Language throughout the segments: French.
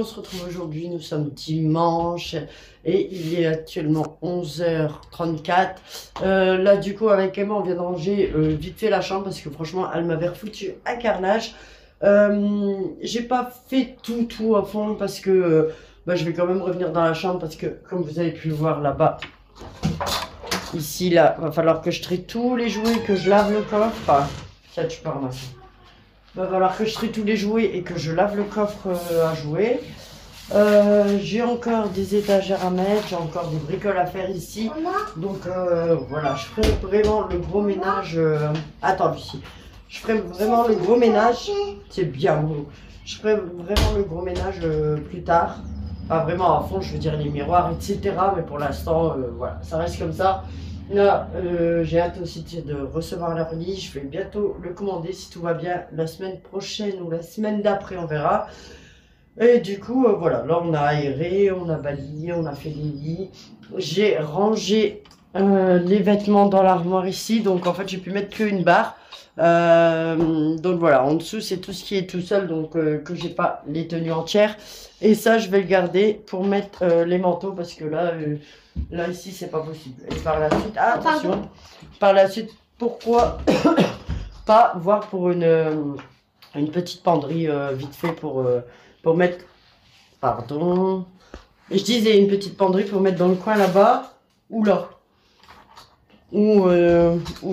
on se retrouve aujourd'hui, nous sommes dimanche et il est actuellement 11h34. Là du coup avec Emma on vient de ranger vite fait la chambre parce que franchement elle m'avait refoutu un carnage. J'ai pas fait tout à fond parce que je vais quand même revenir dans la chambre parce que comme vous avez pu le voir là-bas, ici là, va falloir que je trie tous les jouets, que je lave le coffre. Enfin, ça tu peux ramasser. Va falloir que je trie tous les jouets et que je lave le coffre à jouer. J'ai encore des étagères à mettre, j'ai encore des bricoles à faire ici. Donc voilà, je ferai vraiment le gros ménage. Attends Lucie, je ferai vraiment le gros ménage. C'est bien beau. Je ferai vraiment le gros ménage plus tard. Pas vraiment à fond, je veux dire les miroirs, etc. Mais pour l'instant, voilà, ça reste comme ça. Là, j'ai hâte aussi de recevoir l'ordi. Je vais bientôt le commander si tout va bien la semaine prochaine ou la semaine d'après, on verra. Et du coup, voilà, là on a aéré, on a balayé, on a fait les lits. J'ai rangé les vêtements dans l'armoire ici, donc en fait j'ai pu mettre qu'une barre. Donc voilà, en dessous c'est tout ce qui est tout seul, donc que j'ai pas les tenues entières. Et ça je vais le garder pour mettre les manteaux parce que là ici c'est pas possible. Et par la suite, attention, par la suite, pourquoi pas voir pour une petite penderie vite fait pour mettre, pardon, je disais une petite penderie pour mettre dans le coin là-bas ou là. Ou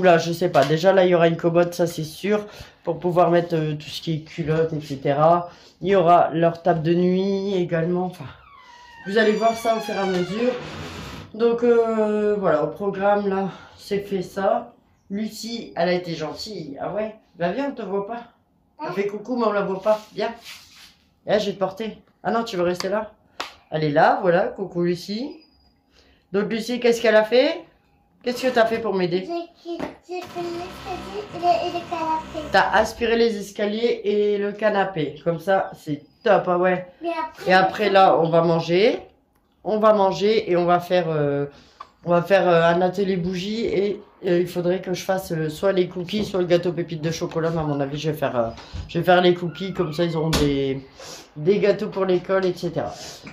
là, je sais pas. Déjà, là, il y aura une commode, ça c'est sûr, pour pouvoir mettre tout ce qui est culotte, etc. Il y aura leur table de nuit également. Enfin, vous allez voir ça au fur et à mesure. Donc, voilà, au programme, là, c'est fait ça. Lucie, elle a été gentille. Ah ouais? Bah viens, on te voit pas. Elle fait coucou, mais on la voit pas. Viens. Là, je vais te porter. Ah non, tu veux rester là? Elle est là, voilà. Coucou, Lucie. Donc, Lucie, qu'est-ce qu'elle a fait? Qu'est-ce que tu as fait pour m'aider? J'ai fait l'escalier et le canapé. Tu as aspiré les escaliers et le canapé. Comme ça, c'est top, ah ouais. Et après, là, on va manger. On va manger et on va faire un atelier bougie. Et il faudrait que je fasse soit les cookies, soit le gâteau pépites de chocolat. Mais à mon avis, je vais faire les cookies. Comme ça, ils auront des gâteaux pour l'école, etc.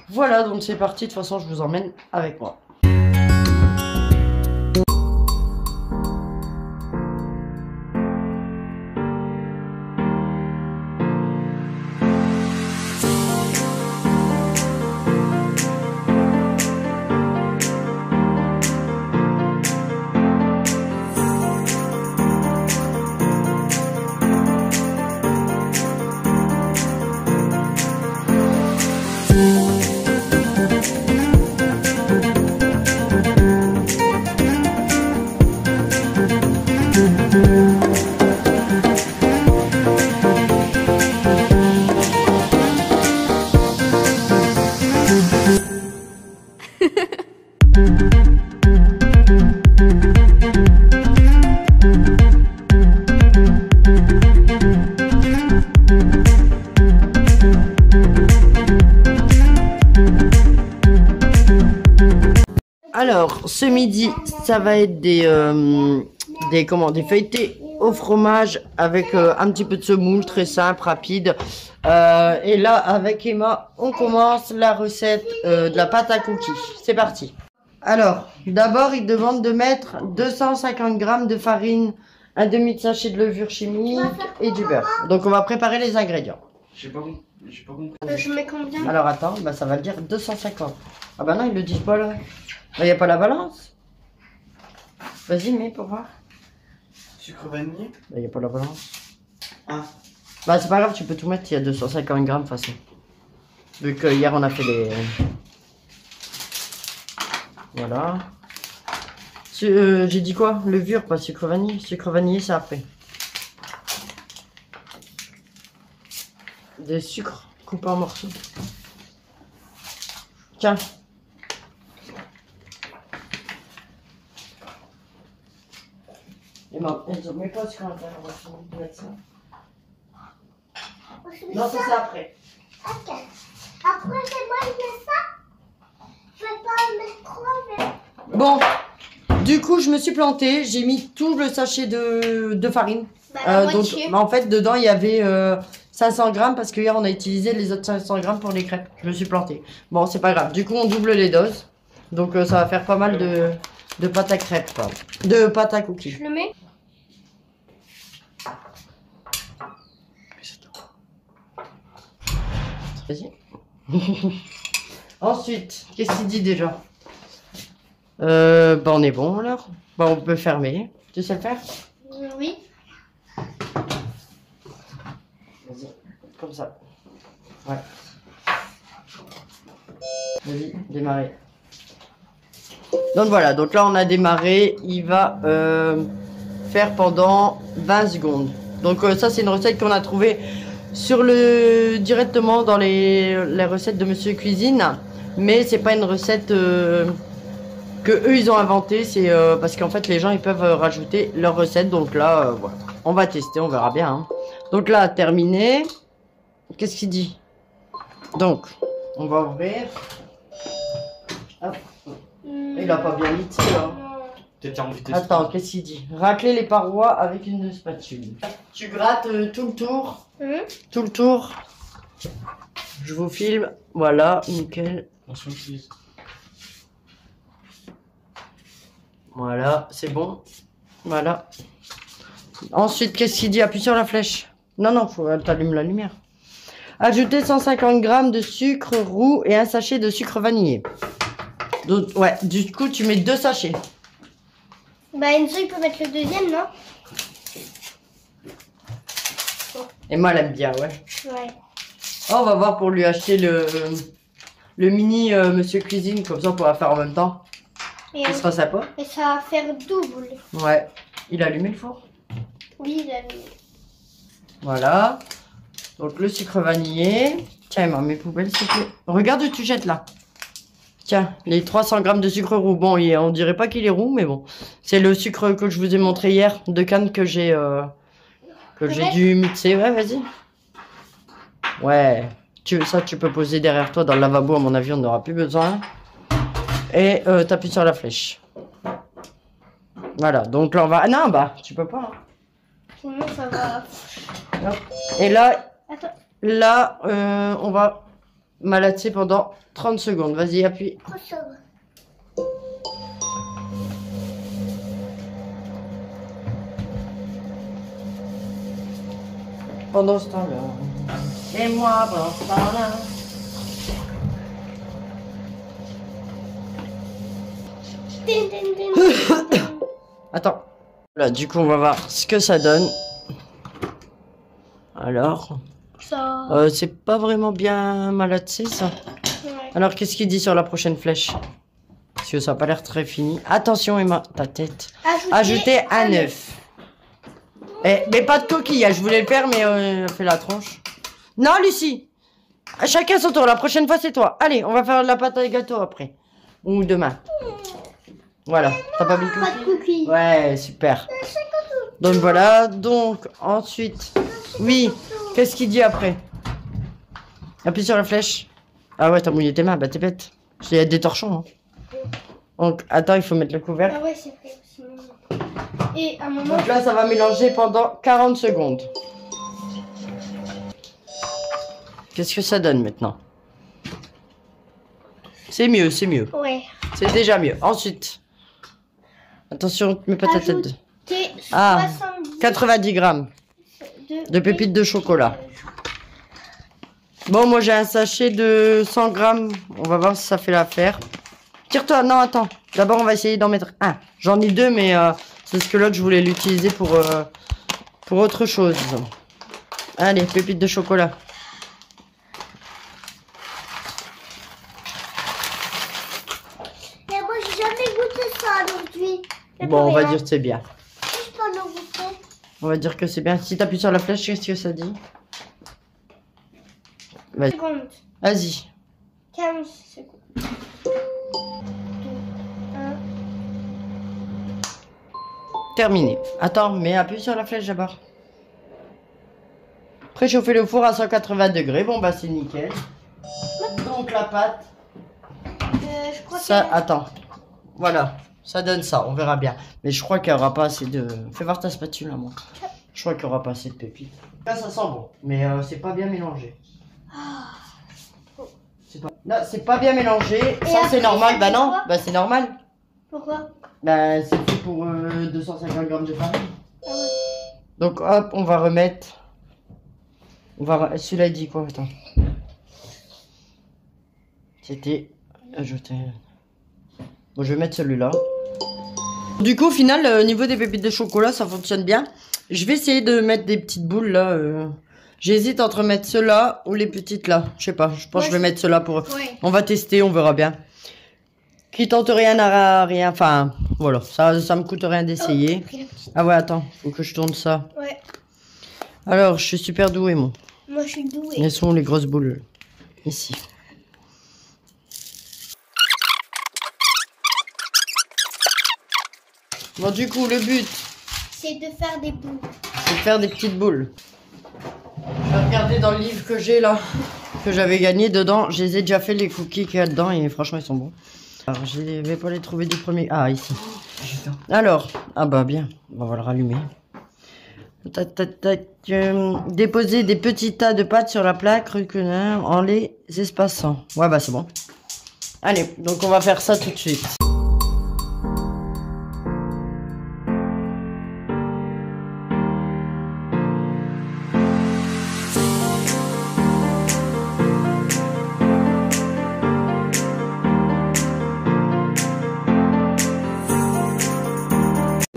Voilà, donc c'est parti. De toute façon, je vous emmène avec moi. Alors, ce midi, ça va être des feuilletés au fromage avec un petit peu de semoule, très simple, rapide. Et là, avec Emma, on commence la recette de la pâte à cookies. C'est parti. Alors, d'abord, il demande de mettre 250 g de farine, un demi de sachet de levure chimique et du beurre. Donc, on va préparer les ingrédients. J'ai pas compris. Je mets combien? Alors, attends, bah, ça va dire 250. Ah bah non, ils le disent pas là. Il n'y a pas la balance. Vas-y, mets pour voir. Sucre vanillé? Il n'y a pas la balance. Ah. Bah c'est pas grave, tu peux tout mettre, il y a 250 grammes de toute façon. Vu que hier on a fait les... Voilà. J'ai dit quoi? Levure, pas sucre vanille. Sucre vanillé, c'est après. Des sucres coupés en morceaux. Tiens. Et ben, elles ont mis pas ce qu'on va faire, on va finir de mettre ça. Non, ça c'est après. Ok. Après, c'est moi qui mets ça. Je vais pas le mettre trop, mais... Bon, du coup, je me suis plantée. J'ai mis tout le sachet de farine. Bah, Donc, en fait, dedans, il y avait 500 grammes parce que hier on a utilisé les autres 500 grammes pour les crêpes. Je me suis planté. Bon, c'est pas grave. Du coup, on double les doses. Donc, ça va faire pas mal de pâte à crêpes. Quoi. De pâte à cookies. Je le mets. Vas-y. Ensuite, qu'est-ce qu'il dit déjà? Bah, on est bon alors. Bah, on peut fermer. Tu sais le faire? Oui. Vas-y, comme ça. Ouais. Vas-y, démarrer. Donc voilà, donc là on a démarré. Il va faire pendant 20 secondes. Donc ça c'est une recette qu'on a trouvée directement dans les recettes de Monsieur Cuisine. Mais c'est pas une recette que eux ils ont inventée. C'est parce qu'en fait les gens ils peuvent rajouter leur recette. Donc là, voilà. On va tester, on verra bien. Hein. Donc là, terminé. Qu'est-ce qu'il dit? Donc, on va ouvrir. Hop. Il a pas bien lissé là. Attends, qu'est-ce qu'il dit? Racler les parois avec une spatule. Tu grattes tout le tour. Tout le tour. Je vous filme. Voilà, nickel. Voilà, c'est bon. Voilà. Ensuite, qu'est-ce qu'il dit? Appuie sur la flèche. Non, non, faut t'allumer la lumière. Ajouter 150 g de sucre roux et un sachet de sucre vanillé. Donc, ouais, du coup, tu mets 2 sachets. Bah, Enzo, il peut mettre le deuxième, non? Et moi, elle aime bien, ouais. Ouais. Oh, on va voir pour lui acheter le mini Monsieur Cuisine, comme ça, on pourra faire en même temps. Et, Ce sera sympa. et ça va faire double. Ouais. Il a allumé le four? Oui, il a mis. Voilà. Donc, le sucre vanillé. Tiens, Emma, mes poubelles, s'il te plaît. Regarde où tu jettes, là. Tiens, les 300 g de sucre roux. Bon, on dirait pas qu'il est roux, mais bon. C'est le sucre que je vous ai montré hier, de canne que j'ai dû mixer. Ouais, vas-y. Ouais. Ça, tu peux poser derrière toi dans le lavabo. À mon avis, on n'aura plus besoin. Et t'appuies sur la flèche. Voilà. Donc là, on va... Ah non, bah, tu peux pas. Hein. Sinon, ça va... Et là... Attends. Là, on va malaxer pendant 30 secondes. Vas-y, appuie. Pendant ce temps-là. Et moi, pendant ce temps-là. Attends. Là, du coup, on va voir ce que ça donne. Alors... Ça... c'est pas vraiment bien malaxé, ça. Ouais. Alors, qu'est-ce qu'il dit sur la prochaine flèche? Parce que ça n'a pas l'air très fini. Attention, Emma, ta tête. Ajouter un œuf. Mais pas de coquille, je voulais le faire, mais fait la tronche. Non, Lucie. Chacun son tour. La prochaine fois, c'est toi. Allez, on va faire de la pâte à gâteau après. Ou demain. Voilà. T'as pas mis de Pas de cookies. Ouais, super. Donc voilà. Donc, ensuite... Oui. Qu'est-ce qu'il dit après? Appuie sur la flèche. Ah ouais, t'as mouillé tes mains, bah t'es bête. Il y a des torchons. Hein. Donc, attends, il faut mettre le couvercle. Ah ouais, c'est vrai. Sinon... Et à un moment... Donc là, ça va mélanger pendant 40 secondes. Qu'est-ce que ça donne maintenant? C'est mieux, c'est mieux. Ouais. C'est déjà mieux. Ensuite, attention, mets pas ta tête. Ajouter Ah, 70 90 grammes de pépites de chocolat. Bon, moi j'ai un sachet de 100 grammes. On va voir si ça fait l'affaire. Tire-toi, non, attends. D'abord, on va essayer d'en mettre un. J'en ai 2, mais c'est ce que l'autre, je voulais l'utiliser pour autre chose. Allez, pépites de chocolat. Mais moi, j'ai jamais goûté ça aujourd'hui. Bon, on va dire que c'est bien. Je peux en goûter. On va dire que c'est bien. Si t'appuies sur la flèche, qu'est-ce que ça dit? Vas-y. Vas-y. 15 secondes. 2, 1. Terminé. Attends, mais appuie sur la flèche d'abord. Préchauffer le four à 180 degrés. Bon, bah, c'est nickel. Donc, la pâte. Je crois Ça, attends. Voilà. Ça donne ça. On verra bien. Mais je crois qu'il n'y aura pas assez de... Fais voir ta spatule, à moi. Je crois qu'il n'y aura pas assez de pépites. Là, ça sent bon, mais c'est pas bien mélangé. Non, c'est pas bien mélangé. Ça, c'est normal. Bah non, bah c'est normal. Pourquoi? Bah, c'est fait pour 250 grammes de farine. Ah ouais. Donc, hop, on va remettre. Celui-là, il dit quoi? Attends. C'était ajouter. Bon, je vais mettre celui-là. Du coup, au final, au niveau des pépites de chocolat, ça fonctionne bien. Je vais essayer de mettre des petites boules là. J'hésite entre mettre ceux-là ou les petites là. Je sais pas, je pense que je vais mettre ceux-là pour... Ouais. On va tester, on verra bien. Qui tente rien n'aura rien. Enfin, voilà, ça me coûte rien d'essayer. Ah ouais, attends, faut que je tourne ça. Ouais. Alors, je suis super douée, moi. Moi, je suis douée. Elles sont les grosses boules. Ici. Bon, du coup, le but, C'est de faire des boules. c'est de faire des petites boules. Je vais regarder dans le livre que j'ai là, que j'avais gagné dedans. Je les ai déjà fait, les cookies qu'il y a dedans, et franchement, ils sont bons. Alors, je vais pas les trouver du premier. Ah, ici. Alors, ah bah bien, on va le rallumer. Tac, tac, tac. Déposer des petits tas de pâtes sur la plaque reculant en les espaçant. Ouais, bah c'est bon. Allez, donc on va faire ça tout de suite.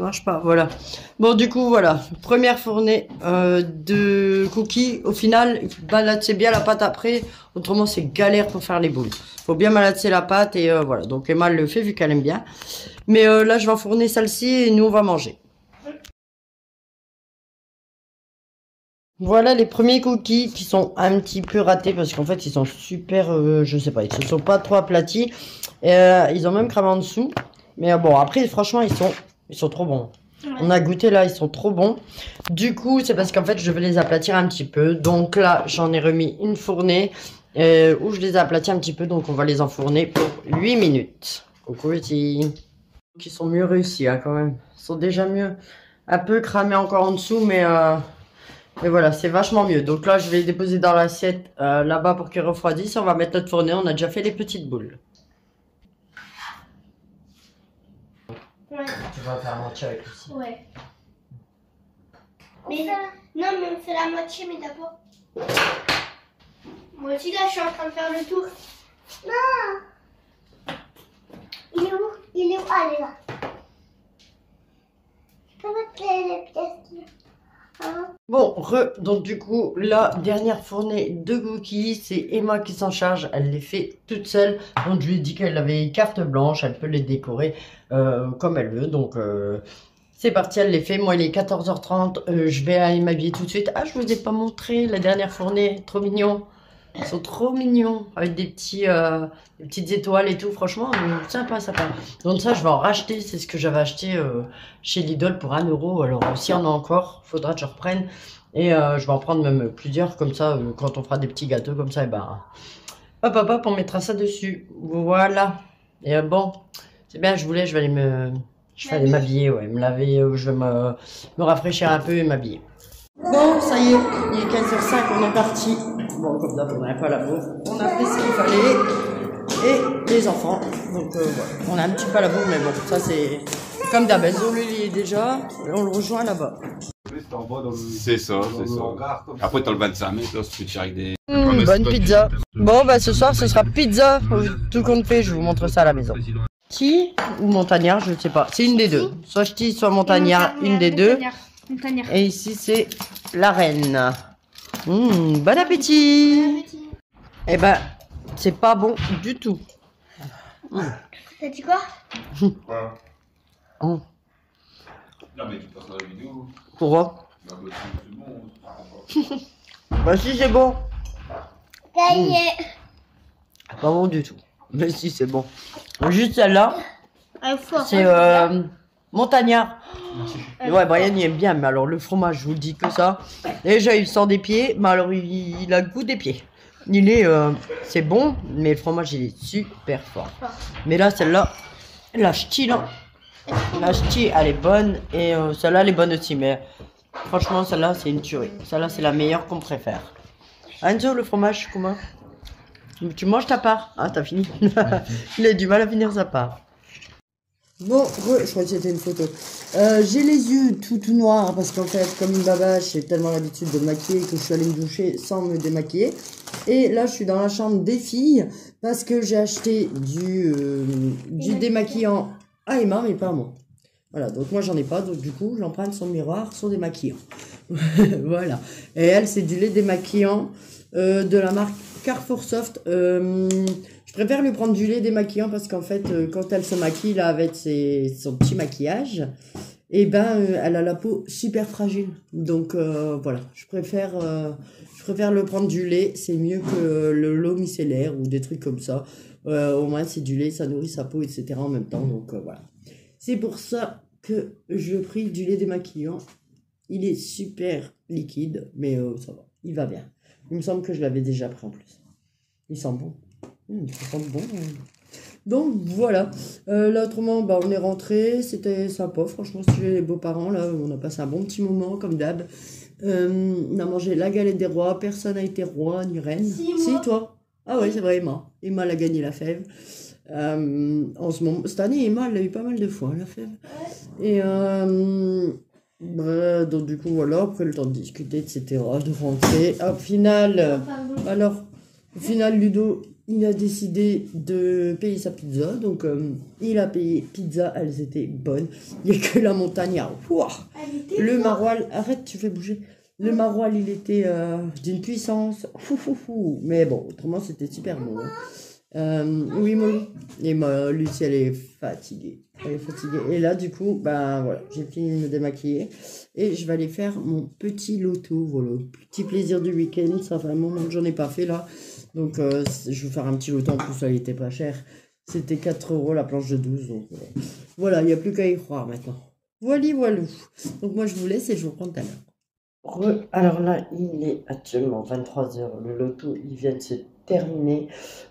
Marche pas, voilà. Bon, du coup, voilà. Première fournée de cookies. Au final, malaxer bien la pâte après. Autrement, c'est galère pour faire les boules. Faut bien malaxer la pâte et voilà. Donc, Emma le fait vu qu'elle aime bien. Mais là, je vais enfourner celle-ci et nous, on va manger. Voilà les premiers cookies qui sont un petit peu ratés parce qu'en fait, ils sont super, je sais pas, ils se sont pas trop aplatis. Ils ont même cramé en dessous. Mais bon, après, franchement, ils sont trop bons. Ouais. On a goûté là, ils sont trop bons. Du coup, c'est parce qu'en fait, je vais les aplatir un petit peu. Donc là, j'en ai remis une fournée où je les ai aplatis un petit peu. Donc on va les enfourner pour 8 minutes. Coucou petit. Ils sont mieux réussis hein, quand même. Ils sont déjà mieux. Un peu cramés encore en dessous, mais voilà, c'est vachement mieux. Donc là, je vais les déposer dans l'assiette là-bas pour qu'ils refroidissent. On va mettre notre fournée. On a déjà fait les petites boules. Ouais. Tu vas faire la moitié avec aussi. Ouais. Mais non, mais on fait la moitié, mais d'abord. Moi aussi, là, je suis en train de faire le tour. Non. Il est où? Il est où? Ah, il est là. Je peux mettre les pièces qu'il y a. Bon, donc du coup, la dernière fournée de cookies, c'est Emma qui s'en charge, elle les fait toute seule. Donc je lui ai dit qu'elle avait carte blanche, elle peut les décorer comme elle veut. Donc c'est parti, elle les fait. Moi il est 14h30, je vais aller m'habiller tout de suite. Ah, je vous ai pas montré la dernière fournée, trop mignon. Ils sont trop mignons, avec des petites étoiles et tout, franchement, sympa, sympa. Donc ça, je vais en racheter, c'est ce que j'avais acheté chez Lidl pour 1 €. Alors si on a encore, faudra que je reprenne. Et je vais en prendre même plusieurs, comme ça, quand on fera des petits gâteaux comme ça, et ben, hop, hop, hop, on mettra ça dessus. Voilà. Et bon, c'est bien, je vais aller m'habiller, ouais, me laver, je vais me rafraîchir un peu et m'habiller. Bon, ça y est, il est 15h05, on est parti. Bon, comme d'hab, on n'avait pas la bouffe. On a fait ce qu'il fallait. Et les enfants. Donc, voilà. On a un petit peu la bouffe, mais bon, ça c'est comme d'hab. Zolo, il y est déjà. Et on le rejoint là-bas. C'est ça, c'est ça. Après, t'as le 25 mètres, là, si tu tires avec des... Bonne pizza. Bon, bah ce soir, ce sera pizza. Tout compte fait, je vous montre ça à la maison. Ch'ti ou montagnard, je ne sais pas. C'est une des deux. Soit ch'ti, soit montagnard, une des deux. Montagnard. Et ici, c'est la reine. Bon appétit. Eh ben, c'est pas bon du tout. T'as dit quoi? Non, mais tu passes la vidéo. Pourquoi? Bah, c'est bon. Bah si, c'est bon. Ça y est. Pas bon du tout. Mais si, c'est bon. Juste celle-là, c'est montagnard. Ouais, Brian il aime bien, mais alors le fromage, je vous le dis que ça. Déjà, il sent des pieds, mais alors il a le goût des pieds. Il est, c'est bon, mais le fromage il est super fort. Mais là, celle-là, la ch'ti là, la ch'ti elle est bonne et celle-là elle est bonne aussi, mais Franchement, celle-là, c'est une tuerie. Celle-là, c'est la meilleure qu'on préfère. Enzo, le fromage, comment? Tu manges ta part? Ah, t'as fini. Il a du mal à finir sa part. Bon, ouais, je crois que c'était une photo. J'ai les yeux tout noirs parce qu'en fait, comme une babache, j'ai tellement l'habitude de me maquiller que je suis allée me doucher sans me démaquiller. Et là, je suis dans la chambre des filles parce que j'ai acheté du démaquillant à Emma, mais pas à moi. Voilà, donc moi, j'en ai pas, donc du coup, j'emprunte son miroir, son démaquillant. Voilà. Et elle, c'est du lait démaquillant de la marque Carrefour Soft. Je préfère lui prendre du lait démaquillant parce qu'en fait, quand elle se maquille là avec son petit maquillage, et ben elle a la peau super fragile. Donc voilà, je préfère le prendre du lait, c'est mieux que l'eau micellaire ou des trucs comme ça. Au moins c'est du lait, ça nourrit sa peau, etc. en même temps. Donc voilà. C'est pour ça que je pris du lait démaquillant. Il est super liquide, mais ça va, il va bien. Il me semble que je l'avais déjà pris en plus. Il sent bon. Ça sent bon. Donc voilà. Là autrement, bah, on est rentré. C'était sympa. Franchement, si tu veux les beaux-parents, là, on a passé un bon petit moment, comme d'hab. On a mangé la galette des rois. Personne n'a été roi ni reine. Si, toi. Ah ouais, c'est vrai, Emma. Emma elle a gagné la fève. En ce moment, cette année, Emma, elle l'a eu pas mal de fois, la fève. Et bah, donc du coup, voilà, après le temps de discuter, etc., de rentrer. Au final, Ludo, il a décidé de payer sa pizza. Donc, il a payé pizza, elles étaient bonnes. Il n'y a que la montagne à... Le maroilles, arrête, tu fais bouger. Le maroilles, il était d'une puissance. Mais bon, autrement, c'était super bon. Oui, Molly. Et Lucie, elle est fatiguée. Et là, du coup, ben voilà, j'ai fini de me démaquiller. Et je vais aller faire mon petit loto. Voilà, petit plaisir du week-end. Ça fait un moment que j'en ai pas fait là. Donc, je vais faire un petit loto. En plus, ça, il était pas cher. C'était 4 € la planche de 12. Donc, voilà, il n'y a plus qu'à y croire maintenant. Voilà. Donc, moi, je vous laisse et je vous reprends tout à l'heure. Alors là, il est actuellement 23 h. Le loto, il vient de se terminer.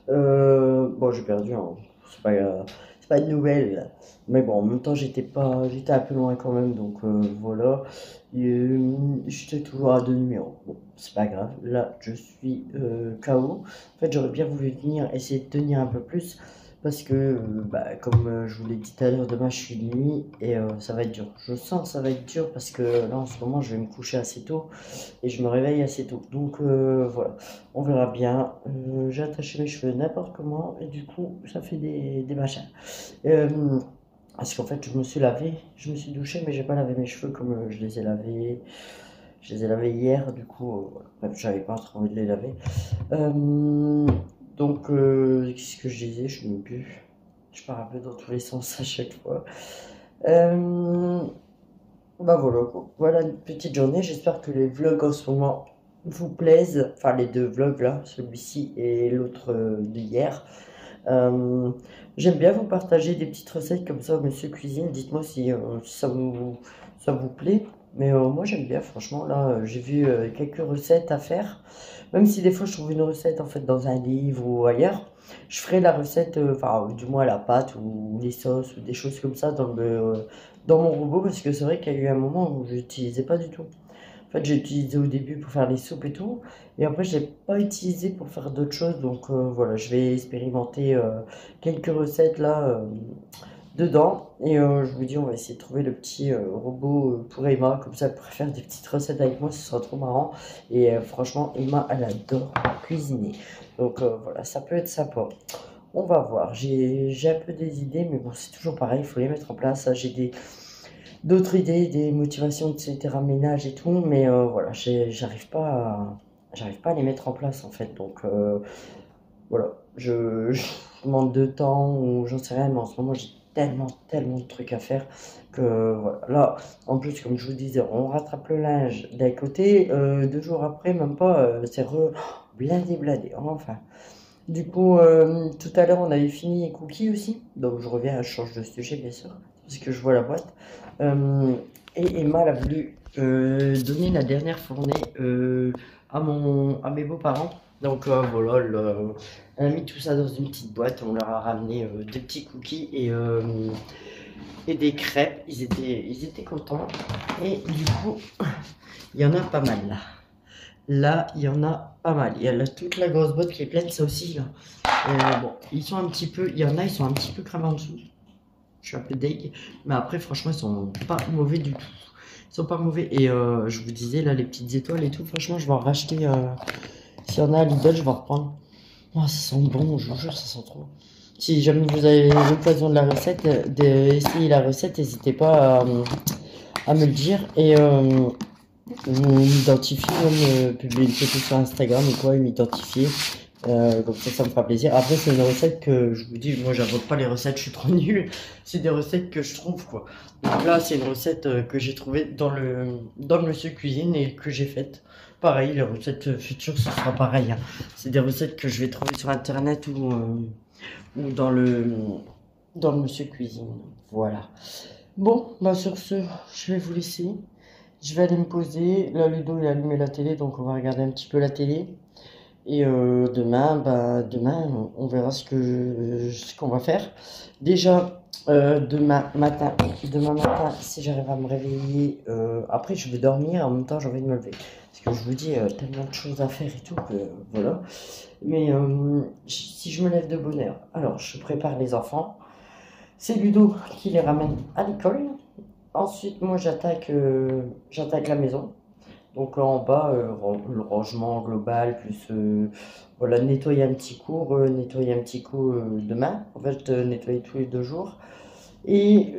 Bon, j'ai perdu, hein. C'est pas une nouvelle. Mais bon, en même temps, j'étais un peu loin quand même. Donc, voilà. J'étais toujours à 2 numéros. Bon, c'est pas grave. Là, je suis KO. En fait, j'aurais bien voulu venir essayer de tenir un peu plus. Parce que, comme je vous l'ai dit tout à l'heure, demain je suis de nuit et ça va être dur. Je sens que ça va être dur parce que là en ce moment je vais me coucher assez tôt et je me réveille assez tôt. Donc voilà, on verra bien. J'ai attaché mes cheveux n'importe comment et du coup ça fait des machins. Parce qu'en fait je me suis douché mais j'ai pas lavé mes cheveux comme je les ai lavés. Je les ai lavés hier, du coup, j'avais pas trop envie de les laver. Donc, qu'est-ce que je disais? Je ne sais plus. Je pars un peu dans tous les sens à chaque fois. Bah voilà une petite journée. J'espère que les vlogs en ce moment vous plaisent. Enfin, les deux vlogs là, celui-ci et l'autre d'hier. J'aime bien vous partager des petites recettes comme ça, Monsieur Cuisine. Dites-moi si ça vous plaît. Mais moi j'aime bien, franchement. Là, j'ai vu quelques recettes à faire. Même si des fois je trouve une recette en fait dans un livre ou ailleurs, je ferai la recette, enfin du moins la pâte ou les sauces ou des choses comme ça dans mon robot parce que c'est vrai qu'il y a eu un moment où je n'utilisais pas du tout. En fait, j'ai utilisé au début pour faire les soupes et tout, et après je l'ai pas utilisé pour faire d'autres choses. Donc voilà, je vais expérimenter quelques recettes là dedans et je vous dis on va essayer de trouver le petit robot pour Emma, comme ça elle pourrait faire des petites recettes avec moi, ce sera trop marrant. Et franchement Emma elle adore cuisiner, donc voilà, ça peut être sympa. On va voir, j'ai un peu des idées mais bon c'est toujours pareil, il faut les mettre en place. J'ai d'autres idées, des motivations, etc., ménage et tout, mais voilà, j'arrive pas à les mettre en place en fait. Donc voilà, je manque de temps ou j'en sais rien, mais en ce moment j'ai tellement de trucs à faire que voilà. Là, en plus, comme je vous disais, on rattrape le linge d'un côté, 2 jours après, même pas, c'est blindé, enfin. Du coup, tout à l'heure, on avait fini les cookies aussi, donc je reviens, je change de sujet, bien sûr, parce que je vois la boîte. Et Emma elle a voulu donner la dernière fournée à mes beaux-parents. Donc voilà, elle a mis tout ça dans une petite boîte. On leur a ramené des petits cookies et des crêpes. Ils étaient contents. Et du coup, Il y en a pas mal là. Là, il y en a pas mal. Il y a là, toute la grosse boîte qui est pleine, ça aussi là. Bon, ils sont un petit peu, il y en a, ils sont un petit peu cramés en dessous. Je suis un peu deg, mais après, franchement, ils sont pas mauvais du tout. Ils sont pas mauvais. Et je vous disais là, les petites étoiles et tout, franchement, je vais en racheter. S'il y en a à Lidl, je vais en reprendre. Oh, ça sent bon, je vous jure, ça sent trop. Si jamais vous avez l'occasion de la recette, d'essayer la recette, n'hésitez pas à me le dire. Et vous m'identifiez, même publier une photo sur Instagram ou quoi, et m'identifier. Comme ça me fera plaisir. Après, c'est une recette que je vous dis, moi j'invente pas les recettes, je suis trop nul. C'est des recettes que je trouve quoi. Donc là, c'est une recette que j'ai trouvée dans le Monsieur Cuisine et que j'ai faite. Pareil, les recettes futures, ce sera pareil. Hein. C'est des recettes que je vais trouver sur internet ou dans le Monsieur Cuisine. Voilà. Bon, bah sur ce, je vais vous laisser. Je vais aller me poser. Là, Ludo, il a allumé la télé, donc on va regarder un petit peu la télé. Et demain, on verra ce qu'on va faire. Déjà, demain matin, si j'arrive à me réveiller, après je vais dormir, en même temps j'ai envie de me lever. Parce que je vous dis, tellement de choses à faire et tout, que voilà. Mais si je me lève de bonne heure, alors je prépare les enfants. C'est Ludo qui les ramène à l'école. Ensuite, moi j'attaque la maison. Donc en bas, le rangement global, plus voilà, nettoyer un petit coup, demain. En fait, nettoyer tous les 2 jours. Et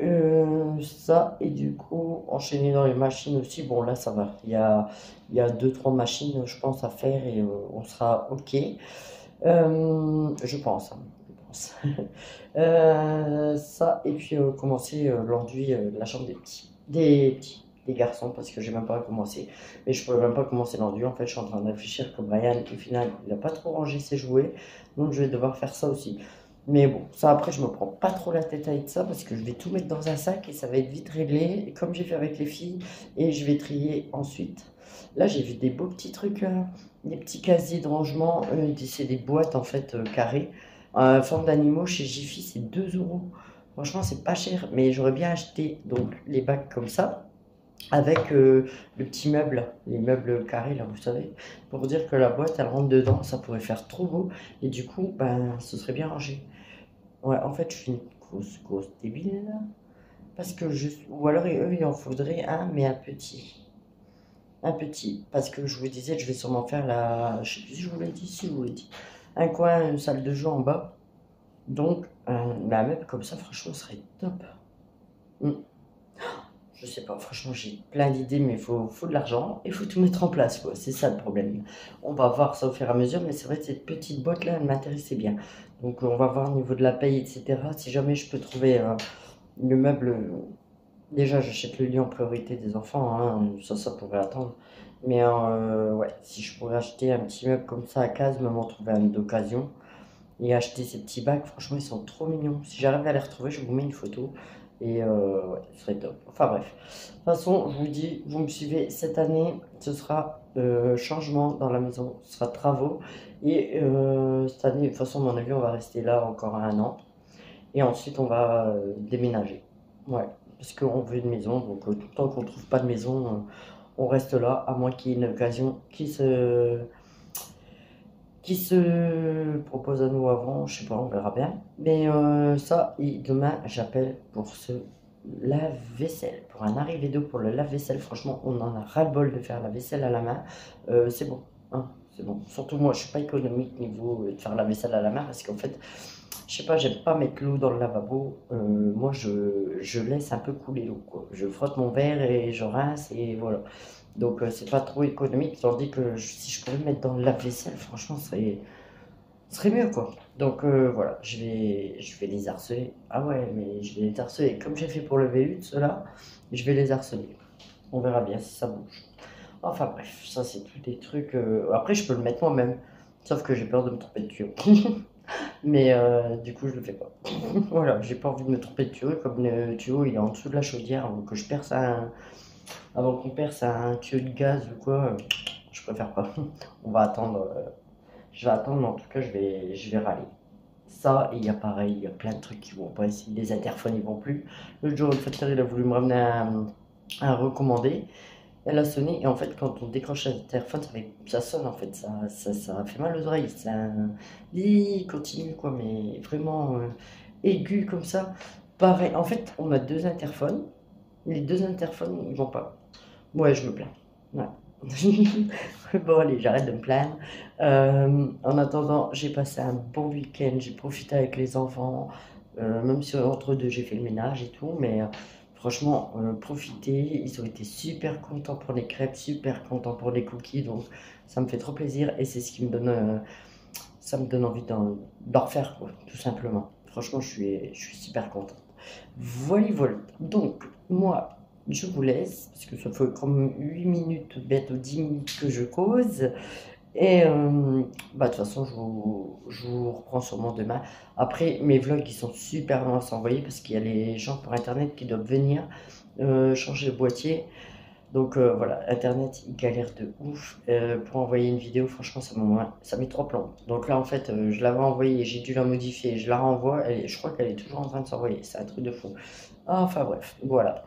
ça, et du coup, enchaîner dans les machines aussi. Bon, là, ça va. Il y a 2-3 machines, je pense, à faire et on sera OK. Je pense. Hein, je pense. Ça, et puis commencer l'enduit, la chambre des garçons, parce que j'ai même pas commencé. Mais je pourrais même pas commencer l'enduit. En fait, je suis en train de réfléchir que Brian, au final, il a pas trop rangé ses jouets. Donc, je vais devoir faire ça aussi. Mais bon, ça après, je me prends pas trop la tête avec ça parce que je vais tout mettre dans un sac et ça va être vite réglé, comme j'ai fait avec les filles. Et je vais trier ensuite. Là, j'ai vu des beaux petits trucs, des petits casiers de rangement. C'est des boîtes en fait carrées. Forme d'animaux chez Jiffy, c'est 2 euros. Franchement, c'est pas cher, mais j'aurais bien acheté donc les bacs comme ça. Avec le petit meuble, les meubles carrés là, vous savez, pour dire que la boîte elle rentre dedans, ça pourrait faire trop beau et du coup, ben ce serait bien rangé. Ouais, en fait, je suis une grosse débile là, parce que ou alors eux il en faudrait un, mais un petit, parce que je vous disais, je vais sûrement faire je sais plus si je vous l'ai dit, si je vous l'ai dit, un coin, une salle de jeu en bas, donc un meuble comme ça, franchement, ce serait top. Je sais pas, franchement, j'ai plein d'idées, mais il faut de l'argent et il faut tout mettre en place, quoi. C'est ça le problème. On va voir ça au fur et à mesure, mais c'est vrai que cette petite boîte-là, elle m'intéressait bien. Donc, on va voir au niveau de la paye, etc. Si jamais je peux trouver le meuble. Déjà, j'achète le lit en priorité des enfants, hein, ça pourrait attendre. Mais ouais, si je pourrais acheter un petit meuble comme ça à case, même en trouver un d'occasion, et acheter ces petits bacs, franchement, ils sont trop mignons. Si j'arrive à les retrouver, je vous mets une photo. Et ouais, ce serait top. Enfin bref. De toute façon, je vous dis, vous me suivez cette année, ce sera changement dans la maison, ce sera travaux. Et cette année, de toute façon, à mon avis, on va rester là encore 1 an. Et ensuite, on va déménager. Ouais, parce qu'on veut une maison. Donc, tout le temps qu'on ne trouve pas de maison, on reste là, à moins qu'il y ait une occasion qui se propose à nous avant, je sais pas, on verra bien. Mais ça, et demain, j'appelle pour ce lave-vaisselle, pour un arrivé d'eau pour le lave-vaisselle. Franchement, on en a ras-le-bol de faire la vaisselle à la main. C'est bon, hein, c'est bon. Surtout moi, je suis pas économique niveau de faire la vaisselle à la main parce qu'en fait, je sais pas, j'aime pas mettre l'eau dans le lavabo. Moi, je laisse un peu couler l'eau, quoi. Je frotte mon verre et je rince et voilà. Donc c'est pas trop économique, tandis que si je pouvais me mettre dans le lave-vaisselle, franchement, ce serait mieux, quoi. Donc voilà, je vais les harceler. Ah ouais, mais je vais les harceler. Comme j'ai fait pour le V8, ceux-là, je vais les harceler. On verra bien si ça bouge. Enfin bref, ça c'est tous des trucs... Après, je peux le mettre moi-même, sauf que j'ai peur de me tromper de tuyau. Mais du coup, je le fais pas. Voilà, j'ai pas envie de me tromper de tuyau, comme le tuyau il est en dessous de la chaudière, avant que je perce avant qu'on perce un tuyau de gaz ou quoi, je préfère pas. On va attendre. Je vais attendre, mais en tout cas, je vais râler. Ça, et il y a pareil, il y a plein de trucs qui vont pas ici. Les interphones, ils vont plus. Le jour, le facteur, il a voulu me ramener un recommandé. elle a sonné. Et en fait, quand on décroche le téléphone, ça sonne en fait. Ça fait mal aux oreilles. Il continue quoi, mais vraiment aigu comme ça. Pareil. En fait, on a 2 interphones. Les 2 interphones, ils vont pas. Ouais, je me plains. Ouais. Bon, allez, j'arrête de me plaindre. En attendant, j'ai passé un bon week-end. J'ai profité avec les enfants. Même si entre deux, j'ai fait le ménage et tout. Mais franchement, profitez. Ils ont été super contents pour les crêpes, super contents pour les cookies. Donc, ça me fait trop plaisir. Et c'est ce qui me donne, ça me donne envie d'en refaire, quoi, tout simplement. Franchement, je suis super contente. Voilà, voilà. Donc, moi, je vous laisse, parce que ça fait comme 8 minutes, bientôt 10 minutes que je cause. Et bah, de toute façon, je vous reprends sûrement demain. Après, mes vlogs, ils sont super longs à s'envoyer, parce qu'il y a les gens par Internet qui doivent venir changer le boîtier. Donc voilà, Internet, il galère de ouf. Pour envoyer une vidéo, franchement, ça met 3 plombs. Donc là, en fait, je l'avais envoyée, j'ai dû la modifier, je la renvoie. Je crois qu'elle est toujours en train de s'envoyer, c'est un truc de fou. Enfin bref, voilà.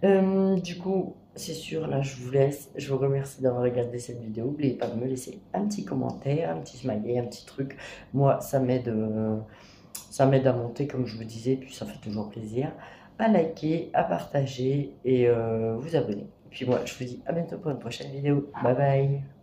Du coup, c'est sûr, là, je vous laisse. Je vous remercie d'avoir regardé cette vidéo. N'oubliez pas de me laisser un petit commentaire, un petit smiley, un petit truc. Moi, ça m'aide à monter, comme je vous disais, puis ça fait toujours plaisir. À liker, à partager et vous abonner. Puis moi, je vous dis à bientôt pour une prochaine vidéo. Bye bye.